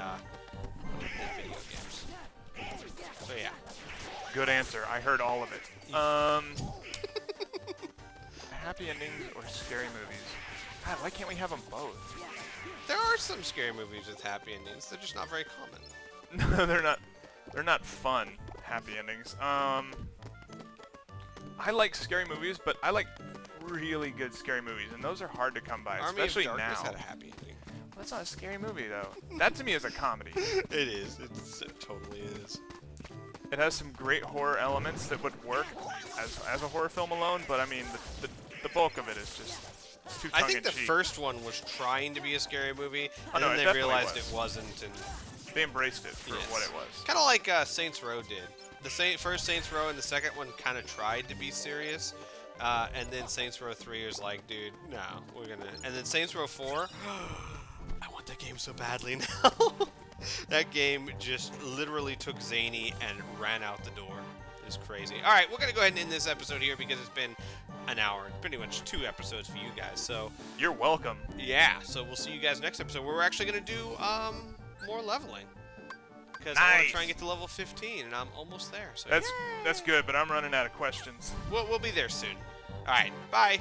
video games. So yeah. Good answer. I heard all of it. Happy endings or scary movies? God, why can't we have them both? There are some scary movies with happy endings. They're just not very common. No, they're not. They're not fun happy endings. I like scary movies, but I like really good scary movies, and those are hard to come by, Army especially of Darkness now. had a happy ending. Well, that's not a scary movie though. That to me is a comedy. It is. It totally is. It has some great horror elements that would work as a horror film alone, but I mean the bulk of it is just too tongue-in-cheek. I think the first one was trying to be a scary movie, Oh, and no, then it they definitely realized was. it wasn't, and They embraced it for what it was. kind of like Saints Row did. The first Saints Row and the second one kind of tried to be serious, and then Saints Row 3 was like, dude, no, we're gonna. And then Saints Row 4, I want that game so badly now. That game just literally took Zany and ran out the door. It's crazy. All right, we're gonna go ahead and end this episode here because it's been an hour, pretty much 2 episodes for you guys. So You're welcome. yeah, so we'll see you guys next episode where we're actually gonna do more leveling. Because I want Nice. to try and get to level 15, and I'm almost there. So That's good, but I'm running out of questions. we'll be there soon. All right, bye.